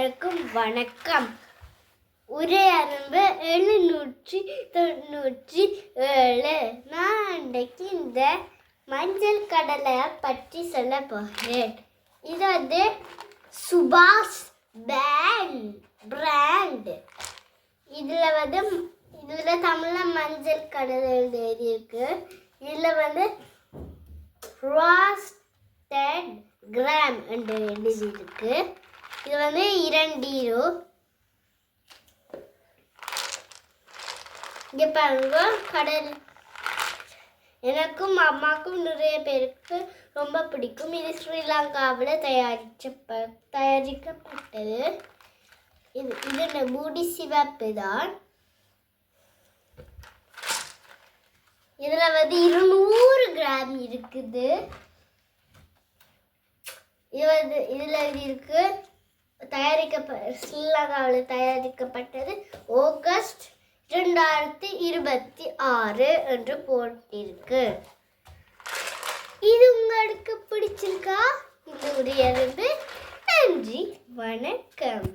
அனைவருக்கும் வணக்கம். உரையரம்பு 797. நான் இன்றைக்கு இந்த மஞ்சள் கடலையை பற்றி சொல்ல போகிறேன். இது வந்து சுபாஷ் பிராண்ட். இதில் தமிழில் மஞ்சள் கடலை எழுதியிருக்கு. இதில் வந்து ரோஸ்டட் கிராம் என்று எழுதியிருக்கு. இது வந்து 2 யூரோ. இங்கே பாருங்க, கடல் எனக்கும் அம்மாக்கும் நிறைய பேருக்கு ரொம்ப பிடிக்கும். இது ஸ்ரீலங்காவில் தயாரிக்கப்பட்டது. இது மூடி சிவப்பு தான். இதில் வந்து 200 கிராம் இருக்குது. இதில் இருக்கு ஸ்ரீலங்காவில் தயாரிக்கப்பட்டது ஆகஸ்ட் 2026 என்று போட்டிருக்கு. இது உங்களுக்கு பிடிச்சிருக்கா? இந்த உரையாடல். நன்றி, வணக்கம்.